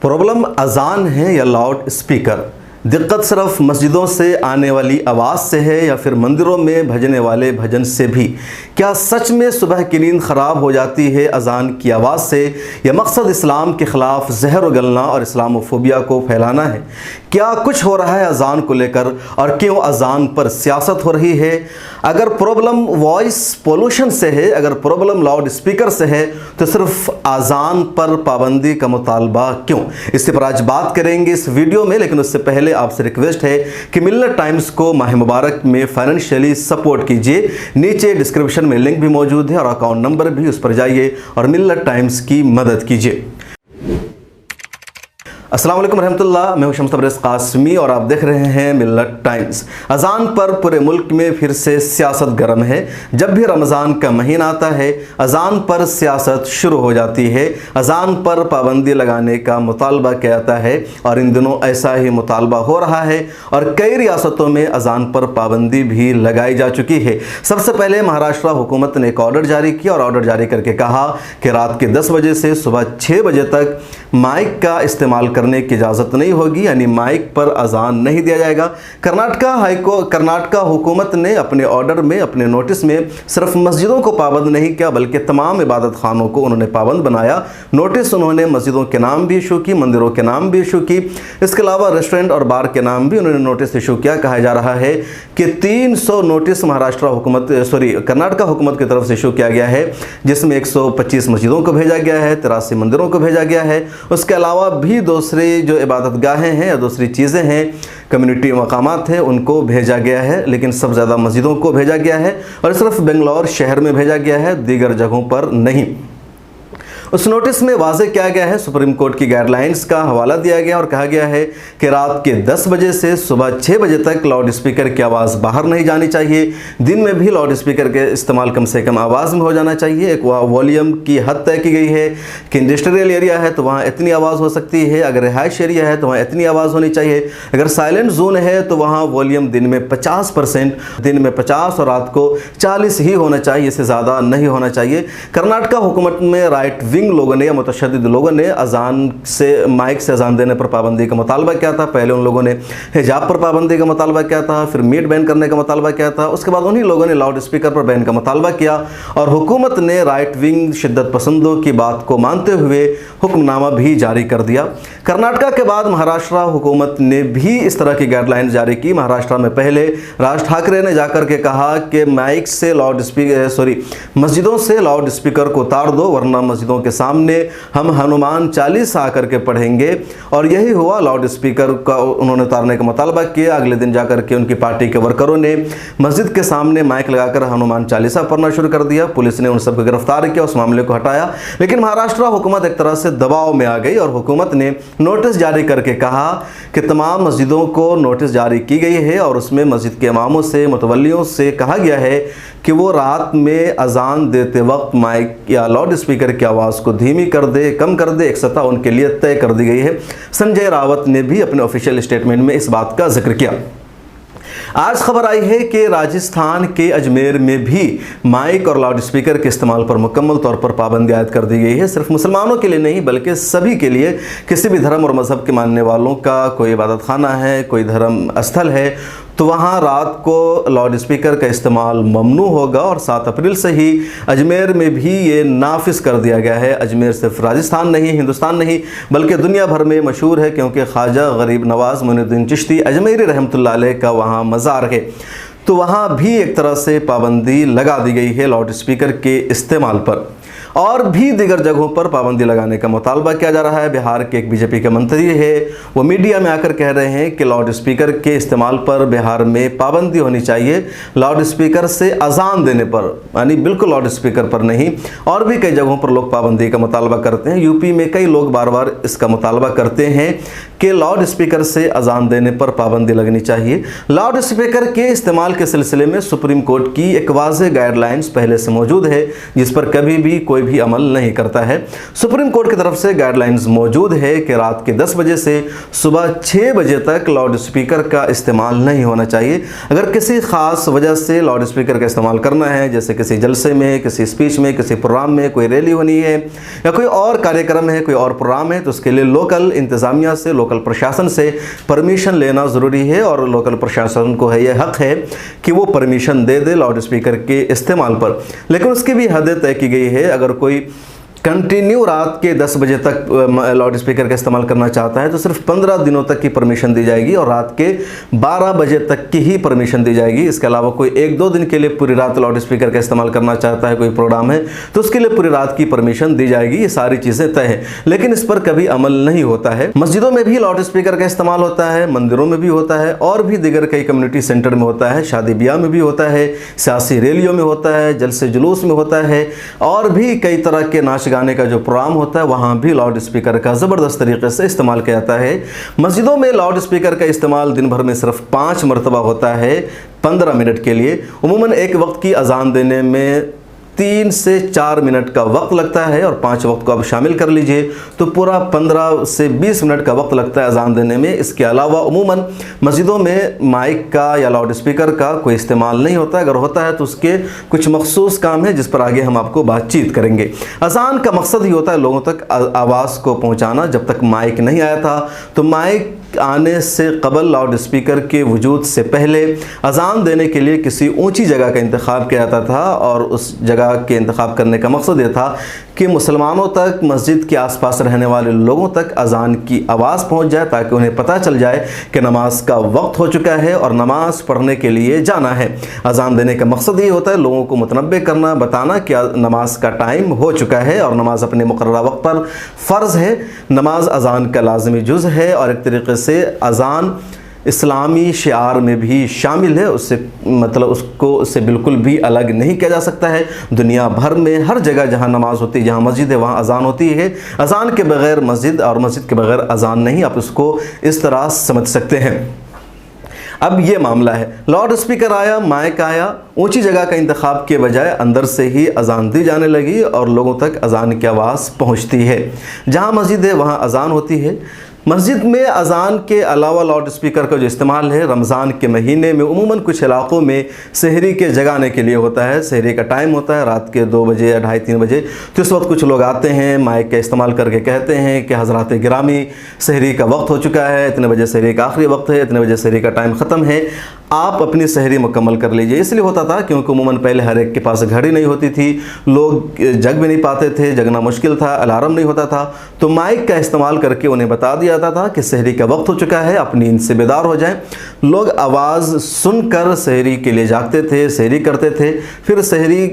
Problem अजान है या लाउड स्पीकर? दिक्कत सिर्फ मस्जिदों से आने वाली आवाज़ से है या फिर मंदिरों में भजने वाले भजन से भी? क्या सच में सुबह की नींद ख़राब हो जाती है अजान की आवाज़ से, या मकसद इस्लाम के ख़िलाफ़ जहर उगलना और इस्लामोफोबिया को फैलाना है? क्या कुछ हो रहा है अजान को लेकर और क्यों अजान पर सियासत हो रही है? अगर प्रॉब्लम वॉइस पोल्यूशन से है, अगर प्रॉब्लम लाउड स्पीकर से है, तो सिर्फ अजान पर पाबंदी का मुतालबा क्यों? इसके पर आज बात करेंगे इस वीडियो में। लेकिन उससे पहले आपसे रिक्वेस्ट है कि मिल्लत टाइम्स को माह मुबारक में फाइनेंशियली सपोर्ट कीजिए। नीचे डिस्क्रिप्शन में लिंक भी मौजूद है और अकाउंट नंबर भी, उस पर जाइए और मिल्लत टाइम्स की मदद कीजिए। अस्सलाम वालेकुम रहमतुल्लाह, मैं हूं शम्स तबरेज़ कासमी और आप देख रहे हैं मिल्लत टाइम्स। अजान पर पूरे मुल्क में फिर से सियासत गर्म है। जब भी रमज़ान का महीना आता है, अजान पर सियासत शुरू हो जाती है। अजान पर पाबंदी लगाने का मुतालबा किया जाता है और इन दिनों ऐसा ही मुतालबा हो रहा है और कई रियासतों में अजान पर पाबंदी भी लगाई जा चुकी है। सबसे पहले महाराष्ट्र हुकूमत ने एक ऑर्डर जारी किया और ऑर्डर जारी करके कहा कि रात के 10 बजे से सुबह 6 बजे तक माइक का इस्तेमाल करने की इजाज़त नहीं होगी, यानी माइक पर अजान नहीं दिया जाएगा। कर्नाटका हुकूमत ने अपने ऑर्डर में, अपने नोटिस में सिर्फ मस्जिदों को पाबंद नहीं किया बल्कि तमाम इबादत खानों को उन्होंने पाबंद बनाया। नोटिस उन्होंने मस्जिदों के नाम भी इशू की, मंदिरों के नाम भी इशू की। इसके अलावा रेस्टोरेंट और बार के नाम भी उन्होंने नोटिस इशू किया। कहा जा रहा है कि 300 नोटिस कर्नाटका हुकूमत की तरफ से इशू किया गया है, जिसमें 125 मस्जिदों को भेजा गया है, 83 मंदिरों को भेजा गया है। उसके अलावा भी दूसरी जो इबादत गाहें हैं या दूसरी चीज़ें हैं, कम्युनिटी मकामात हैं, उनको भेजा गया है। लेकिन सबसे ज़्यादा मस्जिदों को भेजा गया है और सिर्फ बेंगलोर शहर में भेजा गया है, दीगर जगहों पर नहीं। उस नोटिस में वाज़ेह किया गया है, सुप्रीम कोर्ट की गाइडलाइंस का हवाला दिया गया और कहा गया है कि रात के 10 बजे से सुबह 6 बजे तक लाउड स्पीकर की आवाज़ बाहर नहीं जानी चाहिए। दिन में भी लाउड स्पीकर के इस्तेमाल कम से कम आवाज़ में हो जाना चाहिए। एक वॉल्यूम की हद तय की गई है कि इंडस्ट्रियल एरिया है तो वहाँ इतनी आवाज़ हो सकती है, अगर रिहाइश एरिया है तो वहाँ इतनी आवाज़ होनी चाहिए, अगर साइलेंट जोन है तो वहाँ वॉल्यूम दिन में 50%, दिन में 50 और रात को 40 ही होना चाहिए, इससे ज़्यादा नहीं होना चाहिए। कर्नाटका हुकूमत में राइट विंग लोगों ने या मुतशद्दिद लोगों ने अजान से, माइक से अजान देने पर पाबंदी का मुतालबा किया था। पहले उन लोगों ने हिजाब पर पाबंदी का मुतालबा किया था, फिर मीट बैन करने का मुतालबा किया था। उसके बाद उन्हीं लोगों ने लाउड स्पीकर पर बैन का मुतालबा किया और हुकूमत ने राइट विंग शिद्दत पसंदों की बात को मानते हुए हुक्मनामा भी जारी कर दिया। कर्नाटका के बाद महाराष्ट्र हुकूमत ने भी इस तरह की गाइडलाइंस जारी की। महाराष्ट्र में पहले राज ठाकरे ने जाकर के कहा कि माइक से मस्जिदों से लाउड स्पीकर को उतार दो, वरना मस्जिदों के सामने हम हनुमान चालीसा आकर के पढ़ेंगे। और यही हुआ, लाउड स्पीकर का उन्होंने उतारने का मुतालबा किया। अगले दिन जाकर के उनकी पार्टी के वर्करों ने मस्जिद के सामने माइक लगाकर हनुमान चालीसा पढ़ना शुरू कर दिया। पुलिस ने उन सबको गिरफ्तार किया, उस मामले को हटाया। लेकिन महाराष्ट्र हुकूमत एक तरह से दबाव में आ गई और हुकूमत ने नोटिस जारी करके कहा कि तमाम मस्जिदों को नोटिस जारी की गई है और उसमें मस्जिद के इमामों से, मुतवल्लियों से कहा गया है कि वो रात में अजान देते वक्त माइक या लाउड स्पीकर की आवाज़ को धीमी कर दे, कम कर दे। एक सतह उनके लिए तय कर दी गई है। संजय रावत ने भी अपने ऑफिशियल स्टेटमेंट में इस बात का जिक्र किया। आज खबर आई है कि राजस्थान के अजमेर में भी माइक और लाउड स्पीकर के इस्तेमाल पर मुकम्मल तौर पर पाबंदी आयद कर दी गई है। सिर्फ मुसलमानों के लिए नहीं बल्कि सभी के लिए। किसी भी धर्म और मज़हब के मानने वालों का कोई इबादत खाना है, कोई धर्म स्थल है, तो वहाँ रात को लाउड स्पीकर का इस्तेमाल ममनू होगा। और 7 अप्रैल से ही अजमेर में भी ये नाफिज कर दिया गया है। अजमेर सिर्फ राजस्थान नहीं, हिंदुस्तान नहीं बल्कि दुनिया भर में मशहूर है, क्योंकि ख्वाजा गरीब नवाज़ मोइनुद्दीन चिश्ती अजमेरी रहमतुल्लाह अलैह का वहाँ मज़ार है। तो वहाँ भी एक तरह से पाबंदी लगा दी गई है लाउड स्पीकर के इस्तेमाल पर। और भी दीगर जगहों पर पाबंदी लगाने का मुतालबा किया जा रहा है। बिहार के एक बीजेपी के मंत्री है, वो मीडिया में आकर कह रहे हैं कि लाउड स्पीकर के इस्तेमाल पर बिहार में पाबंदी होनी चाहिए, लाउड स्पीकर से अजान देने पर, यानी बिल्कुल लाउड स्पीकर पर नहीं। और भी कई जगहों पर लोग पाबंदी का मुतालबा करते हैं। यूपी में कई लोग बार बार इसका मुतालबा करते हैं कि लाउड स्पीकर से अजान देने पर पाबंदी लगनी चाहिए। लाउड स्पीकर के इस्तेमाल के सिलसिले में सुप्रीम कोर्ट की एक वाज़ेह गाइडलाइंस पहले से मौजूद है, जिस पर कभी भी कोई भी अमल नहीं करता है। सुप्रीम कोर्ट की तरफ से गाइडलाइंस मौजूद है कि रात के 10 बजे से सुबह 6 बजे तक लाउड स्पीकर का इस्तेमाल नहीं होना चाहिए। अगर किसी ख़ास वजह से लाउड स्पीकर का इस्तेमाल करना है, जैसे किसी जलसे में, किसी स्पीच में, किसी प्रोग्राम में, कोई रैली होनी है या कोई और कार्यक्रम है, कोई और प्रोग्राम है, तो उसके लिए लोकल इंतज़ामिया से, लोकल प्रशासन से परमिशन लेना ज़रूरी है और लोकल प्रशासन को है यह हक़ है कि वो परमिशन दे दे लाउड स्पीकर के इस्तेमाल पर। लेकिन उसकी भी हदें तय की गई है। अगर कोई कंटिन्यू रात के 10 बजे तक लाउड स्पीकर का इस्तेमाल करना चाहता है तो सिर्फ 15 दिनों तक की परमिशन दी जाएगी और रात के 12 बजे तक की ही परमिशन दी जाएगी। इसके अलावा कोई 1-2 दिन के लिए पूरी रात लाउड स्पीकर का इस्तेमाल करना चाहता है, कोई प्रोग्राम है, तो उसके लिए पूरी रात की परमिशन दी जाएगी। ये सारी चीज़ें तय हैं, लेकिन इस पर कभी अमल नहीं होता है। मस्जिदों में भी लाउड स्पीकर का इस्तेमाल होता है, मंदिरों में भी होता है और भी दीगर कई कम्युनिटी सेंटर में होता है, शादी ब्याह में भी होता है, सियासी रैलियों में होता है, जलसे जुलूस में होता है और भी कई तरह के नाच गाने का जो प्रोग्राम होता है वहाँ भी लाउड स्पीकर का ज़बरदस्त तरीके से इस्तेमाल किया जाता है। मस्जिदों में लाउड स्पीकर का इस्तेमाल दिन भर में सिर्फ 5 मरतबा होता है 15 मिनट के लिए। उमूमन एक वक्त की अजान देने में 3 से 4 मिनट का वक्त लगता है और 5 वक्त को आप शामिल कर लीजिए तो पूरा 15 से 20 मिनट का वक्त लगता है अजान देने में। इसके अलावा उमूमन मस्जिदों में माइक का या लाउड स्पीकर का कोई इस्तेमाल नहीं होता है। अगर होता है तो उसके कुछ मखसूस काम है जिस पर आगे हम आपको बातचीत करेंगे। अजान का मकसद ही होता है लोगों तक आवाज़ को पहुँचाना। जब तक माइक नहीं आया था तो माइक आने से कबल लाउड स्पीकर के वजूद से पहले अजान देने के लिए किसी ऊंची जगह का इंतखाब किया जाता था और उस जगह के इंतखाब करने का मकसद ये था कि मुसलमानों तक, मस्जिद के आसपास रहने वाले लोगों तक अजान की आवाज़ पहुंच जाए ताकि उन्हें पता चल जाए कि नमाज का वक्त हो चुका है और नमाज पढ़ने के लिए जाना है। अजान देने का मकसद ये होता है लोगों को मुतनब्बे करना, बताना कि नमाज का टाइम हो चुका है और नमाज अपने मुकर्ररा वक्त पर फ़र्ज़ है। नमाज अजान का लाजमी जुज़ है और एक तरीक़े से अजान इस्लामी शिआर में भी शामिल है। उससे मतलब उससे बिल्कुल भी अलग नहीं किया जा सकता है। दुनिया भर में हर जगह जहाँ नमाज होती है, जहाँ मस्जिद है, वहाँ अजान होती है। अजान के बग़ैर मस्जिद और मस्जिद के बग़ैर अजान नहीं। आप इसको इस तरह समझ सकते हैं। अब ये मामला है, लाउड स्पीकर आया, माइक आया, ऊंची जगह का इंतखाब के बजाय अंदर से ही अजान दी जाने लगी और लोगों तक अजान की आवाज़ पहुँचती है। जहाँ मस्जिद है वहाँ अजान होती है। मस्जिद में अजान के अलावा लाउड स्पीकर का जो इस्तेमाल है रमज़ान के महीने में उमूमन कुछ इलाक़ों में सहरी के जगाने के लिए होता है। सहरी का टाइम होता है रात के 2 बजे या 2:30-3 बजे। तो इस वक्त कुछ लोग आते हैं, माइक का इस्तेमाल करके कहते हैं कि हज़रात गिरामी सहरी का वक्त हो चुका है, इतने बजे सहरी का आखिरी वक्त है, इतने बजे सहरी का टाइम ख़त्म है, आप अपनी सहरी मुकम्मल कर लीजिए। इसलिए होता था क्योंकि उमूमन पहले हर एक के पास घड़ी नहीं होती थी, लोग जग भी नहीं पाते थे, जगना मुश्किल था, अलार्म नहीं होता था, तो माइक का इस्तेमाल करके उन्हें बता दिया जाता था कि सहरी का वक्त हो चुका है, आप नींद से बेदार हो जाएं। लोग आवाज़ सुनकर सहरी के लिए जागते थे, सहरी करते थे। फिर सहरी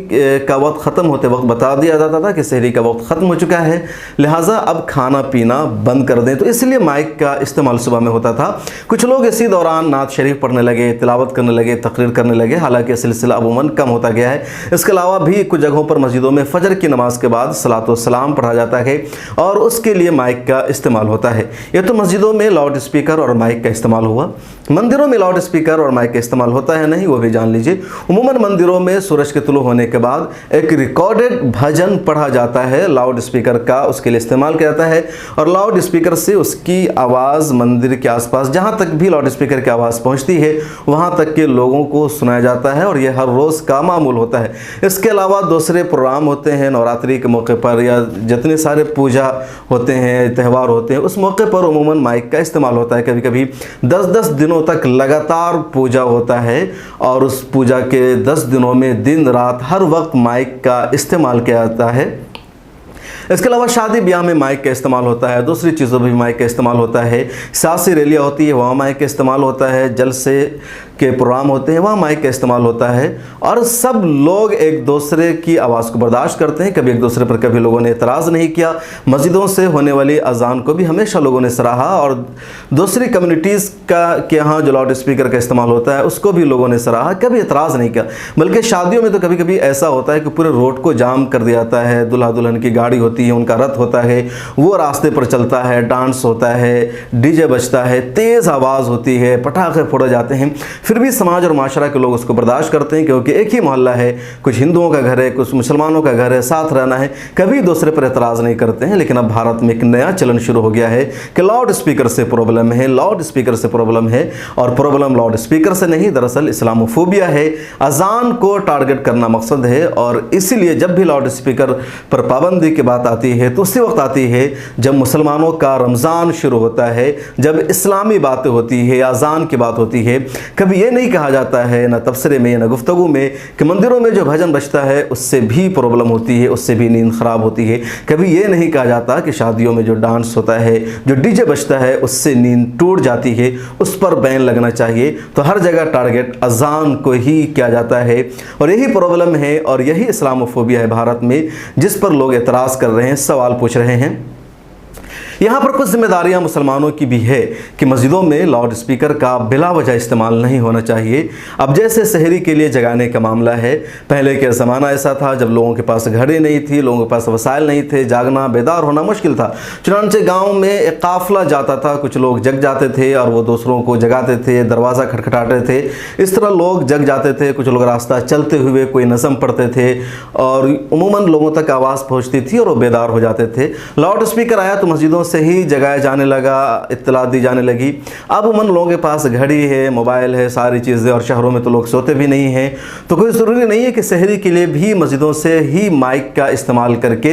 का वक्त ख़त्म होते वक्त बता दिया जाता था कि सहरी का वक्त ख़त्म हो चुका है, लिहाजा अब खाना पीना बंद कर दें। तो इसलिए माइक का इस्तेमाल सुबह में होता था। कुछ लोग इसी दौरान नात शरीफ पढ़ने लगे, तिलावत करने लगे, तकरीर करने लगे, हालांकि सिलसिला अमूमन कम होता गया है। इसके अलावा भी कुछ जगहों पर मस्जिदों में फ़जर की नमाज के बाद सलात व सलाम पढ़ा जाता है और उसके लिए माइक का इस्तेमाल होता है। यह तो मस्जिदों में लाउड स्पीकर और माइक का इस्तेमाल हुआ। मंदिरों में लाउड स्पीकर और माइक का इस्तेमाल होता है नहीं, वो भी जान लीजिए। उमूमन मंदिरों में सूरज के तुलू होने के बाद एक रिकॉर्डेड भजन पढ़ा जाता है, लाउड स्पीकर का उसके लिए इस्तेमाल किया जाता है और लाउड स्पीकर से उसकी आवाज़ मंदिर के आसपास जहाँ तक भी लाउड स्पीकर की आवाज़ पहुँचती है वहाँ तक के लोगों को सुनाया जाता है और यह हर रोज़ का मामूल होता है। इसके अलावा दूसरे प्रोग्राम होते हैं, नवरात्रि के मौके पर या जितने सारे पूजा होते हैं, त्यौहार होते हैं, उस मौके पर उमूमन माइक का इस्तेमाल होता है। कभी कभी 10-10 दिनों तक लगातार पूजा होता है और उस पूजा के 10 दिनों में दिन रात हर वक्त माइक का इस्तेमाल किया जाता है। इसके अलावा शादी ब्याह में माइक का इस्तेमाल होता है, दूसरी चीज़ों में भी माइक का इस्तेमाल होता है। सियासी रैलियाँ होती है वहाँ माइक का इस्तेमाल होता है, जलसे के प्रोग्राम होते हैं वहाँ माइक का इस्तेमाल होता है और सब लोग एक दूसरे की आवाज़ को बर्दाश्त करते हैं। कभी एक दूसरे पर कभी लोगों ने एतराज़ नहीं किया। मस्जिदों से होने वाली अजान को भी हमेशा लोगों ने सराहा और दूसरी कम्युनिटीज़ के यहाँ जो लाउड स्पीकर का इस्तेमाल होता है उसको भी लोगों ने सराहा, कभी एतराज़ नहीं किया। बल्कि शादियों में तो कभी कभी ऐसा होता है कि पूरे रोड को जाम कर दिया जाता है, दूल्हा दुल्हन की गाड़ी होती है, उनका रथ होता है, वो रास्ते पर चलता है, डांस होता है, डीजे बजता है, तेज़ आवाज़ होती है, पटाखे फोड़े जाते हैं, फिर भी समाज और माशरा के लोग उसको बर्दाश्त करते हैं, क्योंकि एक ही मोहल्ला है, कुछ हिंदुओं का घर है, कुछ मुसलमानों का घर है, साथ रहना है, कभी दूसरे पर एतराज़ नहीं करते हैं। लेकिन अब भारत में एक नया चलन शुरू हो गया है कि लाउड स्पीकर से प्रॉब्लम है, लाउड स्पीकर से प्रॉब्लम है, और प्रॉब्लम लाउड स्पीकर से नहीं, दरअसल इस्लामोफोबिया है। अजान को टारगेट करना मकसद है, और इसीलिए जब भी लाउड स्पीकर पर पाबंदी की बात आती है तो उसी वक्त आती है जब मुसलमानों का रमज़ान शुरू होता है, जब इस्लामी बातें होती है, अजान की बात होती है। कभी ये नहीं कहा जाता है ना तबसरे में ना गुफ्तगू में कि मंदिरों में जो भजन बजता है उससे भी प्रॉब्लम होती है, उससे भी नींद ख़राब होती है। कभी ये नहीं कहा जाता कि शादियों में जो डांस होता है, जो डीजे बजता है, उससे नींद टूट जाती है, उस पर बैन लगना चाहिए। तो हर जगह टारगेट अजान को ही किया जाता है, और यही प्रॉब्लम है और यही इस्लामोफोबिया है भारत में, जिस पर लोग एतराज़ कर रहे हैं, सवाल पूछ रहे हैं। यहाँ पर कुछ जिम्मेदारियाँ मुसलमानों की भी है कि मस्जिदों में लाउड स्पीकर का बिला वजह इस्तेमाल नहीं होना चाहिए। अब जैसे सहरी के लिए जगाने का मामला है, पहले का ज़माना ऐसा था जब लोगों के पास घड़ी नहीं थी, लोगों के पास वसाइल नहीं थे, जागना बेदार होना मुश्किल था। चुनांचे गाँव में एक काफ़िला जाता था, कुछ लोग जग जाते थे और वो दूसरों को जगाते थे, दरवाज़ा खटखटाते थे। इस तरह लोग जग जाते थे, कुछ लोग रास्ता चलते हुए कोई नज़म पढ़ते थे, और उमूमन लोगों तक आवाज़ पहुँचती थी और वो बेदार हो जाते थे। लाउड स्पीकर आया तो मस्जिदों से ही जगाया जाने लगा, इत्तला दी जाने लगी। अब उमन लोगों के पास घड़ी है, मोबाइल है, सारी चीज़ें, और शहरों में तो लोग सोते भी नहीं हैं, तो कोई ज़रूरी नहीं है कि सहरी के लिए भी मस्जिदों से ही माइक का इस्तेमाल करके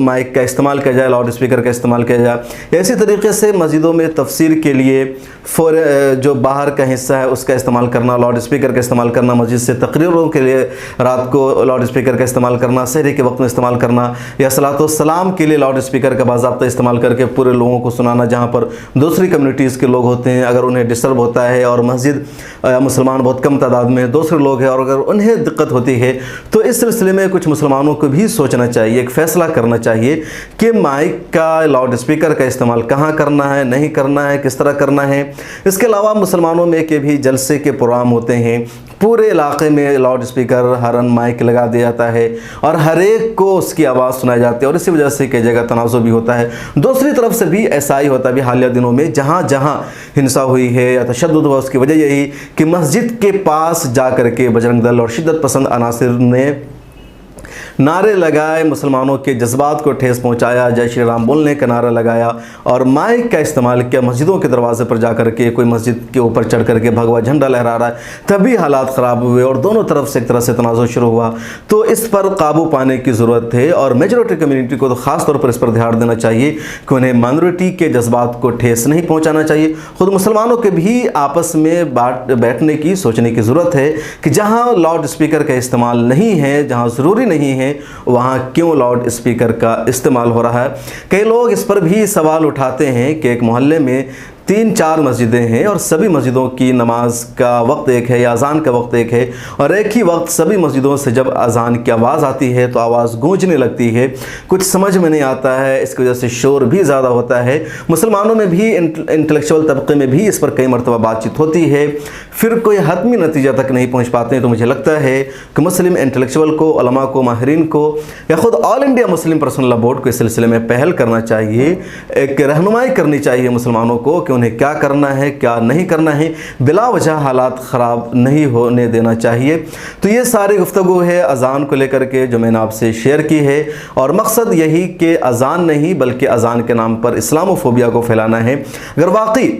माइक का इस्तेमाल किया जाए, लाउड स्पीकर का इस्तेमाल किया जाए। इसी तरीके से मस्जिदों में तफसीर के लिए जो बाहर का हिस्सा है उसका इस्तेमाल करना, लाउड स्पीकर का इस्तेमाल करना, मस्जिद से तकरीरों के लिए रात को लाउड स्पीकर का इस्तेमाल करना, सहरी के वक्त में इस्तेमाल करना, या सलातो सलाम के लिए लाउड स्पीकर का बाज़ाब्ता इस्तेमाल करके पूरे लोगों को सुनाना, जहाँ पर दूसरी कम्युनिटीज़ के लोग होते हैं, अगर उन्हें डिस्टर्ब होता है और मस्जिद मुसलमान बहुत कम तादाद में दूसरे लोग हैं और अगर उन्हें दिक्कत होती है, तो इस सिलसिले में कुछ मुसलमानों को भी सोचना चाहिए, एक फ़ैसला करना चाहिए कि माइक का, लाउड स्पीकर का इस्तेमाल कहाँ करना है, नहीं करना है, किस तरह करना है। इसके अलावा मुसलमानों में के भी जलसे के प्रोग्राम होते हैं, पूरे इलाके में लाउड स्पीकर, हरन, माइक लगा दिया जाता है और हर एक को उसकी आवाज़ सुनाई जाती है, और इसी वजह से कई जगह तनाज़ुर भी होता है। दूसरी तरफ से भी ऐसा ही होता है, भी हालिया दिनों में जहाँ जहाँ हिंसा हुई है या तशद्दुद हुआ, उसकी वजह यही कि मस्जिद के पास जा कर के बजरंग दल और शिद्दत पसंद अनासिर ने नारे लगाए, मुसलमानों के जज्बात को ठेस पहुंचाया, जय श्री राम बोलने का नारा लगाया और माइक का इस्तेमाल किया। मस्जिदों के दरवाजे पर जा कर के कोई मस्जिद के ऊपर चढ़ करके भगवा झंडा लहरा रहा है, तभी हालात ख़राब हुए और दोनों तरफ से एक तरह से तनाज़ुर शुरू हुआ। तो इस पर काबू पाने की ज़रूरत है और मेजॉरिटी कम्युनिटी को तो ख़ास तौर पर इस पर ध्यान देना चाहिए कि उन्हें माइनॉरिटी के जज्बात को ठेस नहीं पहुँचाना चाहिए। ख़ुद मुसलमानों के भी आपस में बैठने की, सोचने की ज़रूरत है कि जहाँ लाउड स्पीकर का इस्तेमाल नहीं है, जहाँ ज़रूरी नहीं है, वहाँ क्यों लाउड स्पीकर का इस्तेमाल हो रहा है। कई लोग इस पर भी सवाल उठाते हैं कि एक मोहल्ले में 3-4 मस्जिदें हैं और सभी मस्जिदों की नमाज का वक्त एक है या अज़ान का वक्त एक है, और एक ही वक्त सभी मस्जिदों से जब अज़ान की आवाज़ आती है तो आवाज़ गूंजने लगती है, कुछ समझ में नहीं आता है, इसकी वजह से शोर भी ज़्यादा होता है। मुसलमानों में भी, इंटेलेक्चुअल तबके में भी इस पर कई मरतबा बातचीत होती है, फिर कोई हतमी नतीजा तक नहीं पहुँच पाते हैं। तो मुझे लगता है कि मुस्लिम इंटेलेक्चुअल को, उलमा को, माहिरीन को या ख़ुद all India Muslim personal law board को इस सिलसिले में पहल करना चाहिए, एक रहनुमाई करनी चाहिए मुसलमानों को कि उन्हें क्या करना है, क्या नहीं करना है, बिला वजह हालात ख़राब नहीं होने देना चाहिए। तो ये सारी गुफ्तगू है अज़ान को लेकर के जो मैंने आपसे शेयर की है, और मकसद यही कि अज़ान नहीं बल्कि अज़ान के नाम पर इस्लामोफोबिया को फैलाना है। अगर वाकई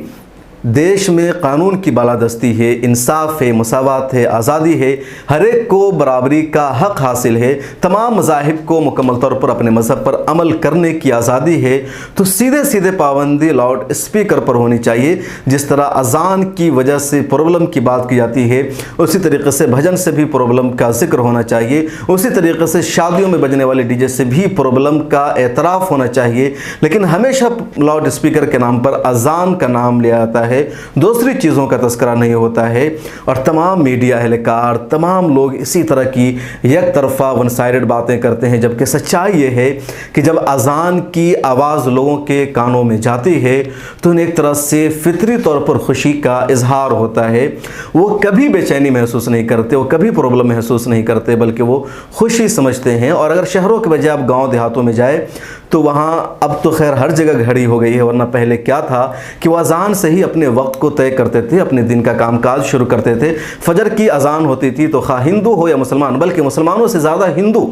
देश में कानून की बालादस्ती है, इंसाफ है, मसावत है, आज़ादी है, हर एक को बराबरी का हक़ हासिल है, तमाम मज़ाहिब को मुकम्मल तौर पर अपने मज़हब पर अमल करने की आज़ादी है, तो सीधे सीधे पाबंदी लाउड स्पीकर पर होनी चाहिए। जिस तरह अज़ान की वजह से प्रॉब्लम की बात की जाती है, उसी तरीके से भजन से भी प्रॉब्लम का जिक्र होना चाहिए, उसी तरीके से शादियों में बजने वाले डीजे से भी प्रॉब्लम का एतराफ़ होना चाहिए। लेकिन हमेशा लाउड स्पीकर के नाम पर अज़ान का नाम लिया जाता है, दूसरी चीज़ों का तस्करा नहीं होता है, और तमाम मीडिया एहलकार, तमाम लोग इसी तरह की एक तरफा वन साइडेड बातें करते हैं। जबकि सच्चाई ये है कि जब अज़ान की आवाज़ लोगों के कानों में जाती है तो उन्हें एक तरह से फितरी तौर पर खुशी का इजहार होता है। वो कभी बेचैनी महसूस नहीं करते, वो कभी प्रॉब्लम महसूस नहीं करते, बल्कि वो खुशी समझते हैं। और अगर शहरों के बजाय आप गाँव देहातों में जाए तो वहाँ अब तो खैर हर जगह घड़ी हो गई है, वरना पहले क्या था कि वो अजान से ही अपने वक्त को तय करते थे, अपने दिन का कामकाज शुरू करते थे। फजर की अजान होती थी तो खा हिंदू हो या मुसलमान, बल्कि मुसलमानों से ज़्यादा हिंदू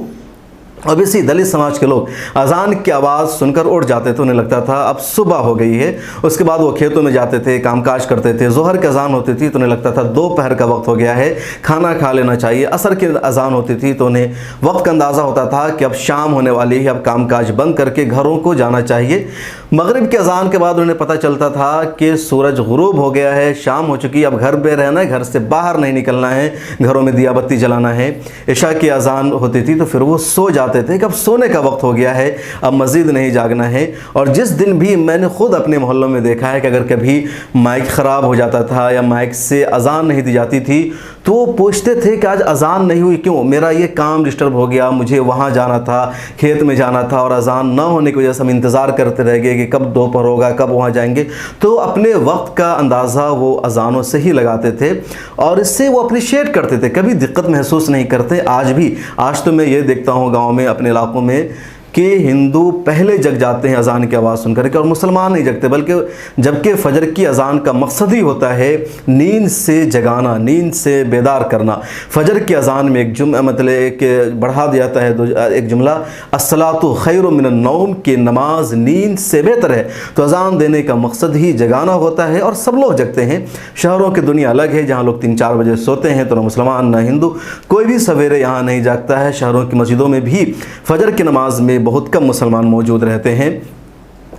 अब इसी दलित समाज के लोग अजान की आवाज़ सुनकर उठ जाते थे, उन्हें लगता था अब सुबह हो गई है। उसके बाद वो खेतों में जाते थे, कामकाज करते थे। जोहर की अजान होती थी तो उन्हें लगता था दोपहर का वक्त हो गया है, खाना खा लेना चाहिए। असर की अजान होती थी तो उन्हें वक्त का अंदाज़ा होता था कि अब शाम होने वाली है, अब कामकाज बंद करके घरों को जाना चाहिए। मगरिब की अजान के बाद उन्हें पता चलता था कि सूरज गुरूब हो गया है, शाम हो चुकी है, अब घर पे रहना है, घर से बाहर नहीं निकलना है, घरों में दिया बत्ती जलाना है। इशा की अजान होती थी तो फिर वो सो जाते थे कि अब सोने का वक्त हो गया है, अब मज़ीद नहीं जागना है। और जिस दिन भी मैंने खुद अपने मोहल्लों में देखा है कि अगर कभी माइक ख़राब हो जाता था या माइक से अजान नहीं दी जाती थी तो वो पूछते थे कि आज अजान नहीं हुई क्यों, मेरा ये काम डिस्टर्ब हो गया, मुझे वहाँ जाना था, खेत में जाना था, और अजान ना होने की वजह से हम इंतज़ार करते रह गए कि कब दोपहर होगा, कब वहाँ जाएंगे। तो अपने वक्त का अंदाज़ा वो अजानों से ही लगाते थे और इससे वो अप्रिशिएट करते थे, कभी दिक्कत महसूस नहीं करते। आज तो मैं ये देखता हूँ गाँव में, अपने इलाकों में, कि हिंदू पहले जग जाते हैं अजान की आवाज़ सुनकर के और मुसलमान नहीं जगते, बल्कि जबकि फ़जर की अजान का मकसद ही होता है नींद से जगाना, नींद से बेदार करना। फ़जर की अजान में एक मतलब कि बढ़ा दिया जाता है एक जुमला, अस्सलातु खैरुम मिनन नौम, की नमाज नींद से बेहतर है। तो अजान देने का मकसद ही जगाना होता है और सब लोग जगते हैं। शहरों की दुनिया अलग है, जहाँ लोग 3-4 बजे सोते हैं, तो ना मुसलमान ना हिंदू, कोई भी सवेरे यहाँ नहीं जागता है। शहरों की मस्जिदों में भी फ़जर की नमाज में बहुत कम मुसलमान मौजूद रहते हैं।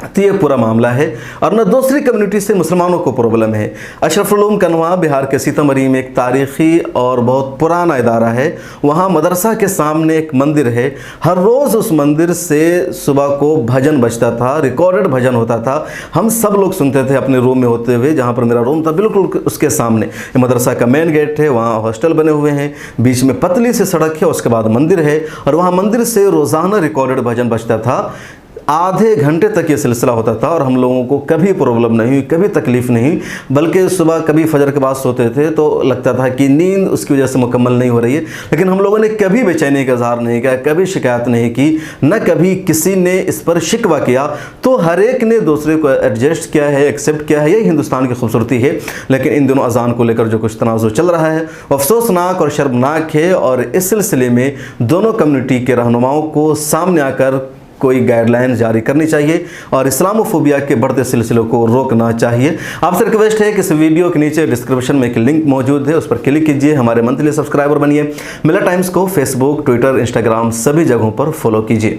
तो ये पूरा मामला है। और न दूसरी कम्युनिटी से मुसलमानों को प्रॉब्लम है। अशरफुल उलूम कन्वा बिहार के सीतामढ़ी में एक तारीख़ी और बहुत पुराना इदारा है। वहाँ मदरसा के सामने एक मंदिर है। हर रोज़ उस मंदिर से सुबह को भजन बजता था, रिकॉर्डेड भजन होता था। हम सब लोग सुनते थे अपने रूम में होते हुए, जहाँ पर मेरा रूम था बिल्कुल उसके सामने मदरसा का मेन गेट है, वहाँ हॉस्टल बने हुए हैं, बीच में पतली सी सड़क है, उसके बाद मंदिर है और वहाँ मंदिर से रोज़ाना रिकॉर्डेड भजन बजता था। आधे घंटे तक ये सिलसिला होता था और हम लोगों को कभी प्रॉब्लम नहीं हुई, कभी तकलीफ़ नहीं हुई। बल्कि सुबह कभी फजर के बाद सोते थे तो लगता था कि नींद उसकी वजह से मुकम्मल नहीं हो रही है, लेकिन हम लोगों ने कभी बेचैनी का इज़हार नहीं किया, कभी शिकायत नहीं की, न कभी किसी ने इस पर शिकवा किया। तो हर एक ने दूसरे को एडजस्ट किया है, एक्सेप्ट किया है। यही हिंदुस्तान की खूबसूरती है। लेकिन इन दिनों अजान को लेकर जो कुछ तनाज़ुर चल रहा है अफसोसनाक और शर्मनाक है और इस सिलसिले में दोनों कम्युनिटी के रहनुमाओं को सामने आकर कोई गाइडलाइन जारी करनी चाहिए और इस्लामोफोबिया के बढ़ते सिलसिलों को रोकना चाहिए। आपसे रिक्वेस्ट है कि इस वीडियो के नीचे डिस्क्रिप्शन में एक लिंक मौजूद है, उस पर क्लिक कीजिए, हमारे मंथली सब्सक्राइबर बनिए। मिलत टाइम्स को फेसबुक, ट्विटर, इंस्टाग्राम सभी जगहों पर फॉलो कीजिए।